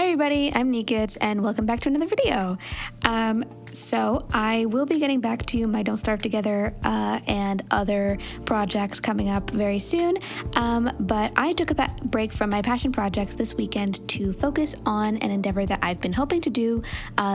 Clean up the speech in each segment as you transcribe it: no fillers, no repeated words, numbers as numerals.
Hi everybody, I'm Nikit and welcome back to another video. So I will be getting back to my Don't Starve Together and other projects coming up very soon, but I took a break from my passion projects this weekend to focus on an endeavor that I've been hoping to do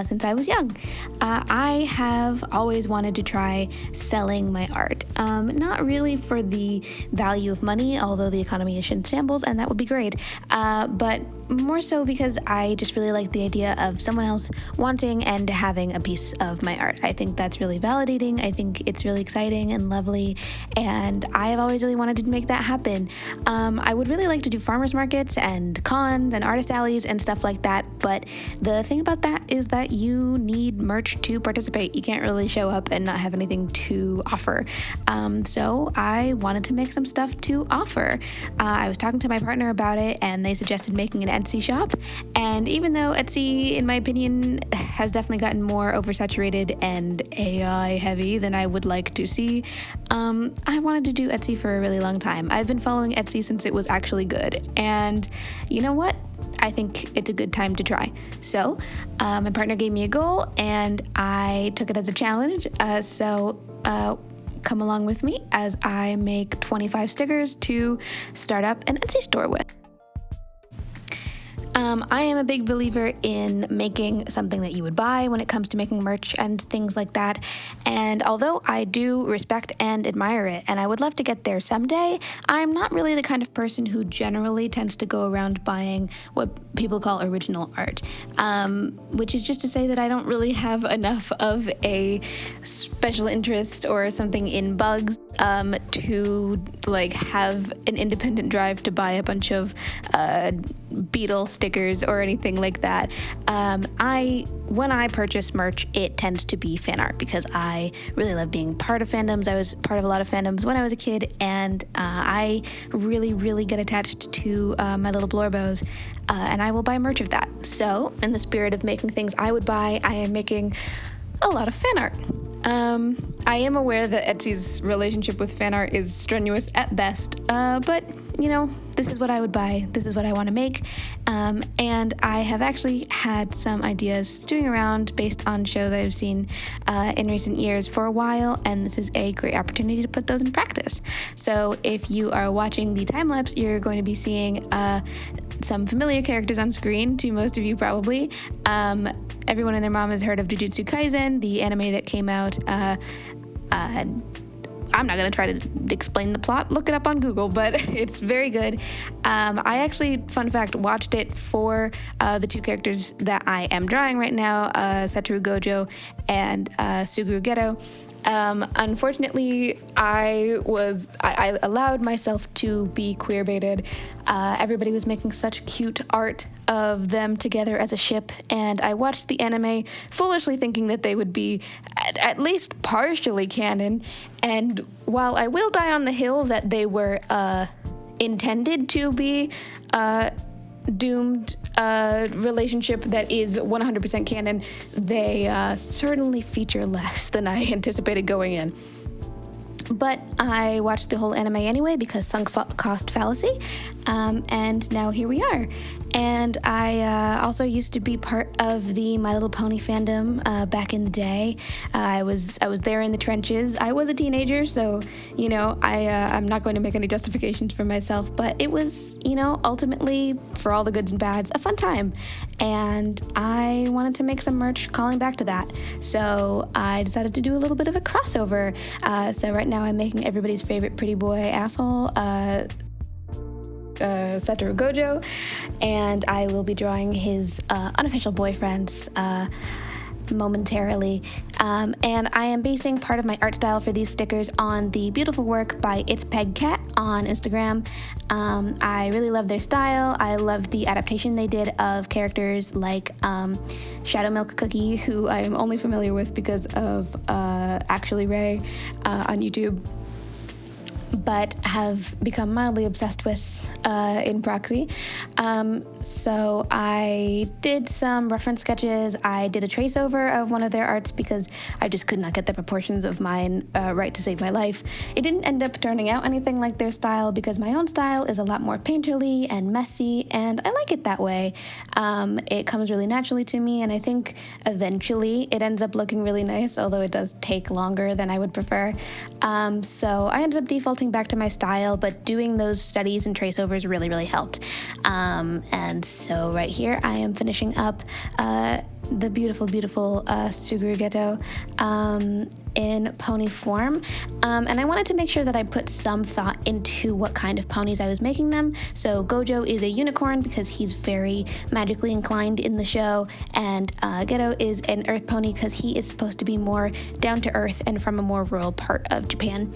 since I was young. I have always wanted to try selling my art, not really for the value of money, although the economy is in shambles and that would be great, but more so because I just really like the idea of someone else wanting and having a piece of my art. I think that's really validating. I think it's really exciting and lovely, and I have always really wanted to make that happen. I would really like to do farmers markets and cons and artist alleys and stuff like that, but the thing about that is that you need merch to participate. You can't really show up and not have anything to offer. So I wanted to make some stuff to offer. I was talking to my partner about it, and they suggested making an Etsy shop, and even though Etsy, in my opinion, has definitely gotten more oversaturated and AI heavy than I would like to see, I wanted to do Etsy for a really long time. I've been following Etsy since it was actually good, and you know what? I think it's a good time to try. So my partner gave me a goal and I took it as a challenge, so come along with me as I make 25 stickers to start up an Etsy store with. I am a big believer in making something that you would buy when it comes to making merch and things like that. And although I do respect and admire it, and I would love to get there someday, I'm not really the kind of person who generally tends to go around buying what people call original art, which is just to say that I don't really have enough of a special interest or something in bugs to like have an independent drive to buy a bunch of beetle stickers or anything like that. When I purchase merch, it tends to be fan art because I really love being part of fandoms. I was part of a lot of fandoms when I was a kid, and I really get attached to my little blorbos, and I will buy merch of that. So in the spirit of making things I would buy, I am making a lot of fan art. I am aware that Etsy's relationship with fan art is strenuous at best, but you know, this is what I would buy, this is what I want to make, and I have actually had some ideas stewing around based on shows I've seen in recent years for a while, and this is a great opportunity to put those in practice. So if you are watching the time lapse, you're going to be seeing some familiar characters on screen to most of you probably. Everyone and their mom has heard of Jujutsu Kaisen, the anime that came out. I'm not going to try to explain the plot. Look it up on Google, but it's very good. I actually, fun fact, watched it for the two characters that I am drawing right now, Satoru Gojo and Suguru Geto. Unfortunately, I allowed myself to be queer baited. Everybody was making such cute art of them together as a ship, and I watched the anime foolishly thinking that they would be at least partially canon. And while I will die on the hill that they were intended to be doomed relationship that is 100% canon, they certainly feature less than I anticipated going in. But I watched the whole anime anyway because sunk cost fallacy, and now here we are. And I also used to be part of the My Little Pony fandom back in the day. I was there in the trenches. I was a teenager, so you know I'm not going to make any justifications for myself. But it was, you know, ultimately, for all the goods and bads, a fun time. And I wanted to make some merch calling back to that. So I decided to do a little bit of a crossover. So right now I'm making everybody's favorite pretty boy asshole, Satoru Gojo, and I will be drawing his unofficial boyfriends momentarily, and I am basing part of my art style for these stickers on the beautiful work by It's Peg Cat on Instagram. I really love their style. I love the adaptation they did of characters like Shadow Milk Cookie, who I am only familiar with because of Actually Ray on YouTube, but have become mildly obsessed with in proxy. So I did some reference sketches. I did a trace over of one of their arts because I just could not get the proportions of mine right to save my life. It didn't end up turning out anything like their style because my own style is a lot more painterly and messy, and I like it that way. It comes really naturally to me, and I think eventually it ends up looking really nice, although it does take longer than I would prefer. So I ended up defaulting back to my style, but doing those studies and traceovers really helped. And so right here I am finishing up the beautiful Suguru Ghetto in pony form. And I wanted to make sure that I put some thought into what kind of ponies I was making them. So Gojo is a unicorn because he's very magically inclined in the show, and Ghetto is an earth pony because he is supposed to be more down to earth and from a more rural part of Japan.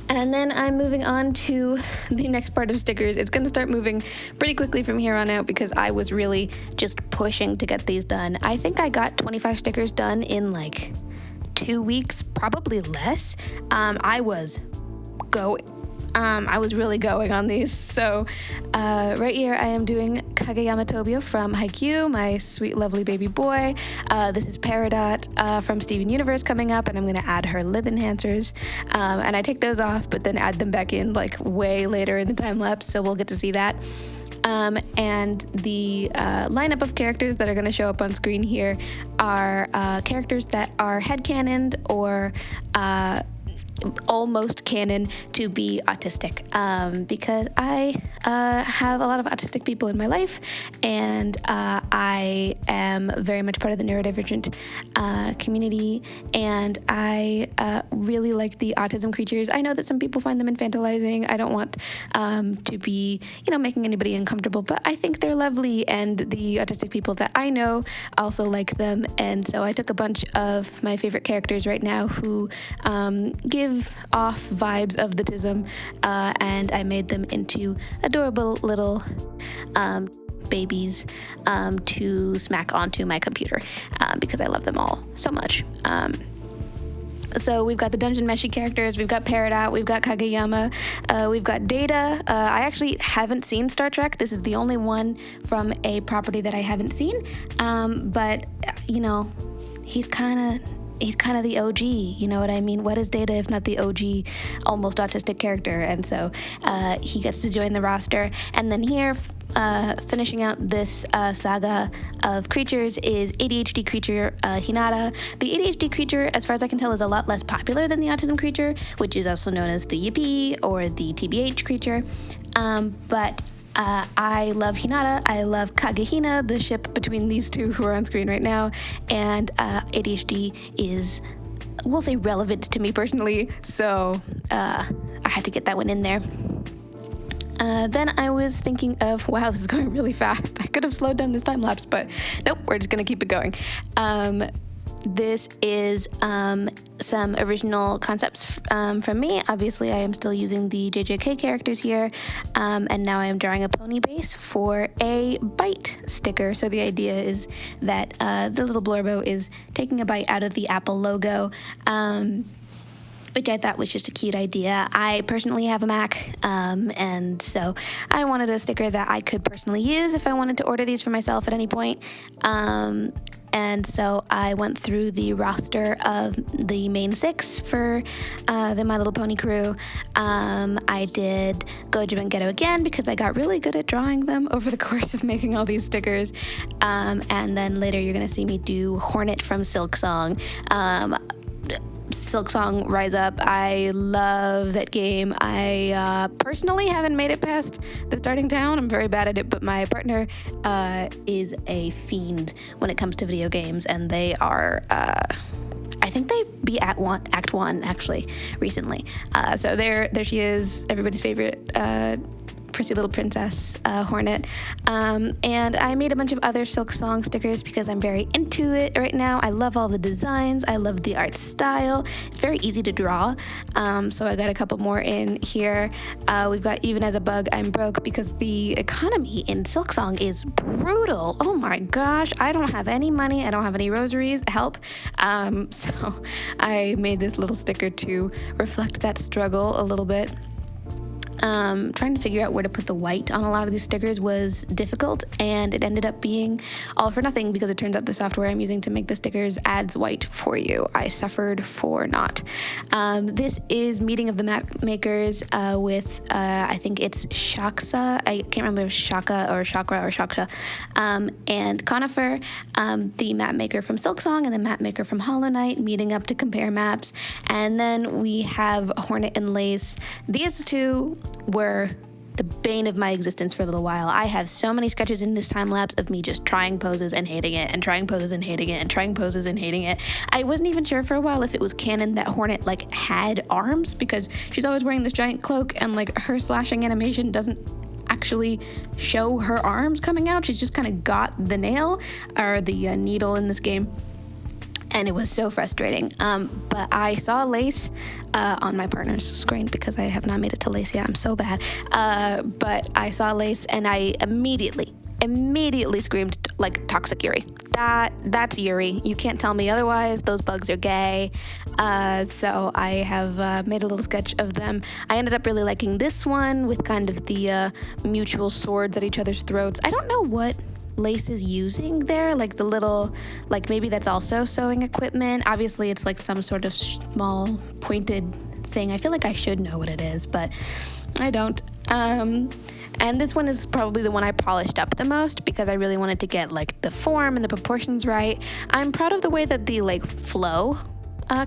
And then I'm moving on to the next part of stickers. It's going to start moving pretty quickly from here on out because I was really just pushing to get these done. I think I got 25 stickers done in like 2 weeks, probably less. I was really going on these. So right here I am doing Kageyama Tobio from Haikyuu, my sweet lovely baby boy. This is Peridot from Steven Universe coming up, and I'm going to add her lip enhancers. And I take those off but then add them back in like way later in the time lapse, so we'll get to see that. And the lineup of characters that are going to show up on screen here are characters that are headcanoned or almost canon to be autistic, because I have a lot of autistic people in my life, and I am very much part of the neurodivergent community, and I really like the autism creatures. I know that some people find them infantilizing. I don't want to be, making anybody uncomfortable, but I think they're lovely, and the autistic people that I know also like them. And so I took a bunch of my favorite characters right now who give off vibes of the tism, and I made them into adorable little babies to smack onto my computer because I love them all so much. So we've got the Dungeon Meshi characters, we've got Peridot, we've got Kageyama, we've got Data. I actually haven't seen Star Trek. This is the only one from a property that I haven't seen, but he's kind of the OG, you know what I mean? What is Data if not the OG almost autistic character? And so he gets to join the roster. And then here, finishing out this saga of creatures is ADHD creature Hinata. The ADHD creature, as far as I can tell, is a lot less popular than the autism creature, which is also known as the Yippee or the TBH creature. But I love Hinata, I love Kagehina, the ship between these two who are on screen right now, and ADHD is, we'll say, relevant to me personally, so I had to get that one in there. Then I was thinking of, wow, this is going really fast. I could have slowed down this time lapse, but nope, we're just gonna keep it going. This is some original concepts from me. Obviously, I am still using the JJK characters here, and now I am drawing a pony base for a bite sticker. So the idea is that the little blurbo is taking a bite out of the Apple logo, which I thought was just a cute idea. I personally have a Mac, and so I wanted a sticker that I could personally use if I wanted to order these for myself at any point. And so I went through the roster of the main 6 for the My Little Pony crew. I did Gojo and Ghetto again because I got really good at drawing them over the course of making all these stickers. And then later you're gonna see me do Hornet from Silksong. Silksong Rise Up. I love that game. I personally haven't made it past the starting town. I'm very bad at it, but my partner is a fiend when it comes to video games, and they are, I think they beat Act 1 actually recently. So there she is, everybody's favorite prissy little princess, Hornet. And I made a bunch of other Silksong stickers because I'm very into it right now. I love all the designs. I love the art style. It's very easy to draw. So I got a couple more in here. We've got Even as a Bug, I'm Broke, because the economy in Silksong is brutal. Oh my gosh. I don't have any money. I don't have any rosaries. Help. So I made this little sticker to reflect that struggle a little bit. Trying to figure out where to put the white on a lot of these stickers was difficult, and it ended up being all for nothing because it turns out the software I'm using to make the stickers adds white for you. I suffered for naught. This is Meeting of the Map Makers with, I think it's Shaksa. I can't remember if it's Shaka or Chakra or Shaksha, and Conifer, the map maker from Silksong and the map maker from Hollow Knight, meeting up to compare maps. And then we have Hornet and Lace. These two were the bane of my existence for a little while. I have so many sketches in this time lapse of me just trying poses and hating it, and trying poses and hating it, and trying poses and hating it. I wasn't even sure for a while if it was canon that Hornet like had arms, because she's always wearing this giant cloak and like her slashing animation doesn't actually show her arms coming out. She's just kind of got the nail or the needle in this game. And it was so frustrating. But I saw Lace on my partner's screen because I have not made it to Lace yet. I'm so bad. But I saw Lace and I immediately screamed like toxic Yuri. That's Yuri. You can't tell me otherwise. Those bugs are gay. So I have made a little sketch of them. I ended up really liking this one with kind of the mutual swords at each other's throats. I don't know what Lace is using there, like the little, like maybe that's also sewing equipment. Obviously it's like some sort of small pointed thing. I feel like I should know what it is, but I don't. And this one is probably the one I polished up the most because I really wanted to get like the form and the proportions right. I'm proud of the way that the like flow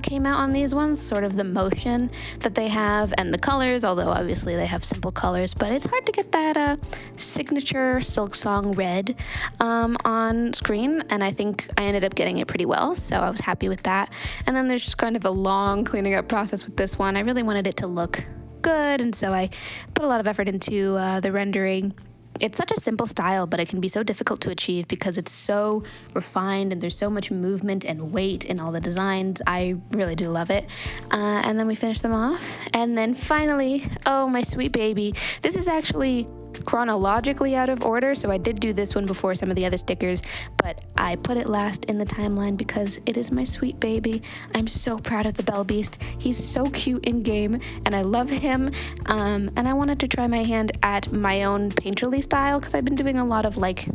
came out on these ones, sort of the motion that they have and the colors, although obviously they have simple colors, but it's hard to get that signature Silksong red on screen, and I think I ended up getting it pretty well, so I was happy with that. And then there's just kind of a long cleaning up process with this one. I really wanted it to look good, and so I put a lot of effort into the rendering. It's such a simple style, but it can be so difficult to achieve because it's so refined and there's so much movement and weight in all the designs. I really do love it. And then we finish them off. And then finally, oh, my sweet baby. This is actually chronologically out of order, so I did do this one before some of the other stickers, but I put it last in the timeline because it is my sweet baby. I'm so proud of the Bell Beast. He's so cute in game, and I love him, and I wanted to try my hand at my own painterly style because I've been doing a lot of like,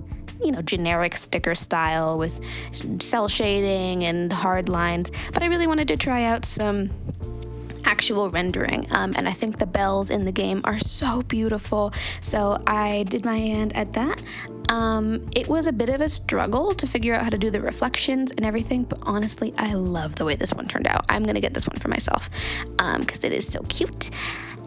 you know, generic sticker style with cell shading and hard lines, but I really wanted to try out some actual rendering, and I think the bells in the game are so beautiful, so I did my hand at that. It was a bit of a struggle to figure out how to do the reflections and everything, but honestly I love the way this one turned out. I'm gonna get this one for myself because it is so cute.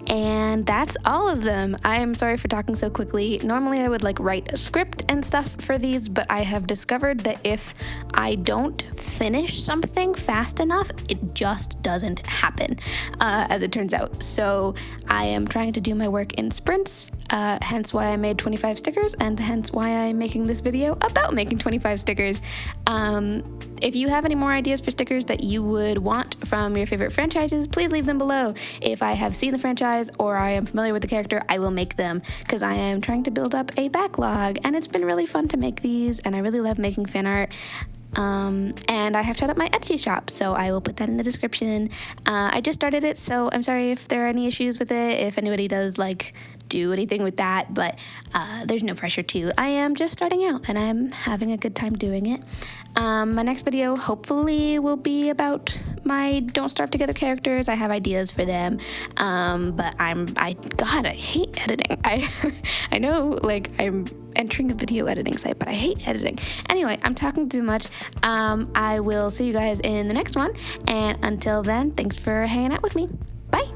And that's all of them. I am sorry for talking so quickly. Normally I would like write a script and stuff for these, but I have discovered that if I don't finish something fast enough, it just doesn't happen, as it turns out. So I am trying to do my work in sprints, hence why I made 25 stickers, and hence why I'm making this video about making 25 stickers. If you have any more ideas for stickers that you would want from your favorite franchises, please leave them below. If I have seen the franchise or I am familiar with the character, I will make them because I am trying to build up a backlog, and it's been really fun to make these, and I really love making fan art. And I have set up my Etsy shop, so I will put that in the description. I just started it, so I'm sorry if there are any issues with it, if anybody does like do anything with that, but there's no pressure to. I am just starting out and I'm having a good time doing it. My next video hopefully will be about my Don't Starve Together characters. I have ideas for them, but God, I hate editing. I know, like, I'm entering a video editing site, but I hate editing. Anyway, I'm talking too much. I will see you guys in the next one, and until then, thanks for hanging out with me. Bye.